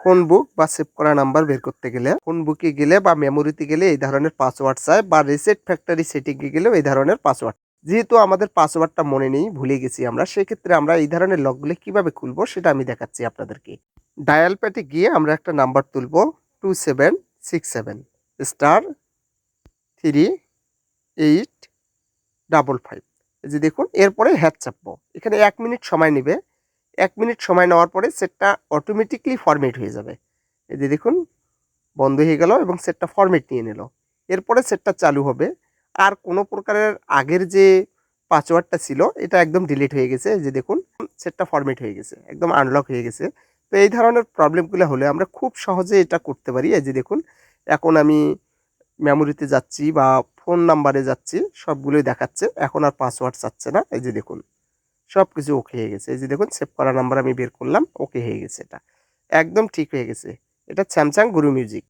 Phone বুক বা save করা number বের করতে গেলে ফোন বুকে গেলে বা মেমোরিতে গেলে এই ধরনের পাসওয়ার্ড চায়, বা রিসেট ফ্যাক্টরি সেটিংয়ে গেলেও এই ধরনের পাসওয়ার্ড। যেহেতু আমাদের পাসওয়ার্ডটা মনে নেই, ভুলে গেছি আমরা, সেক্ষেত্রে আমরা এই ধরনের লকগুলো কিভাবে খুলবো সেটা আমি দেখাচ্ছি আপনাদেরকে। ডায়াল প্যাডে গিয়ে আমরা একটা নাম্বার তুলবো, 2767 স্টার 3855। এই যে দেখুন, এরপরে হ্যাশ চাপবো। এখানে 1 মিনিট সময় নেবে। 1 মিনিট সময় নেওয়ার পরে সেটটা অটোমেটিক্যালি ফরম্যাট হয়ে যাবে। এই যে দেখুন, বন্ধ হয়ে গেল এবং সেটটা ফরম্যাট নিয়ে নিল। এরপরে সেটটা চালু হবে। আর কোনো প্রকারের আগের যে পাসওয়ার্ডটা ছিল এটা একদম ডিলিট হয়ে গেছে। এই যে দেখুন, সেটটা ফরম্যাট হয়ে গেছে, একদম আনলক হয়ে গেছে। তো এই ধরনের প্রবলেমগুলো হলে আমরা খুব সহজে এটা করতে পারি। এই যে দেখুন, এখন আমি মেমোরিতে যাচ্ছি বা ফোন নাম্বারে যাচ্ছি, সবগুলোই দেখাচ্ছে। এখন আর পাসওয়ার্ড চাচ্ছে না। এই যে দেখুন, সবকিছু ওকে হয়ে গেছে। এই যে দেখুন, সেভ করা নাম্বার আমি বের করলাম, ওকে হয়ে গেছে এটা। একদম ঠিক হয়ে গেছে। এটা স্যামসাং গুরু মিউজিক।